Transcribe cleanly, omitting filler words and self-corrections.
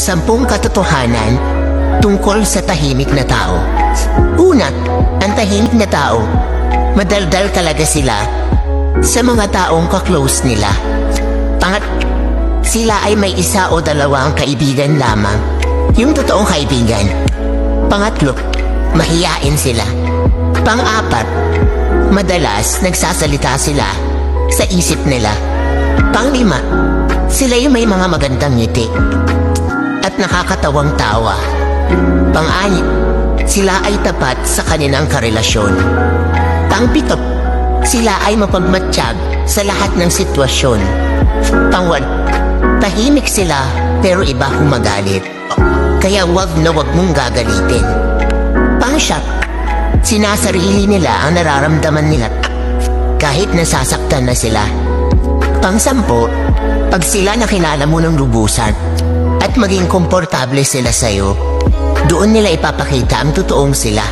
10 katotohanan tungkol sa tahimik na tao. Una, ang tahimik na tao, madaldal talaga sila sa mga taong kaklose nila. Sila ay may 1 o 2 kaibigan lamang, yung totoong kaibigan. Pangatlo, mahiyain sila. Pang-4, madalas nagsasalita sila sa isip nila. Pang-5, sila yung may mga magandang ngiti at nakakatawang tawa. Pang-6, sila ay tapat sa kanilang karelasyon. Pang-7, sila ay mapagmatsyag sa lahat ng sitwasyon. Pang-8, tahimik sila pero iba humagalit. Kaya wag mong gagalitin. Pang-7, sinasarili nila ang nararamdaman nila kahit nasasaktan na sila. Pang-10, pag sila nakilala mo ng lubusan at maging komportable sila sa'yo, doon nila ipapakita ang totoong sila.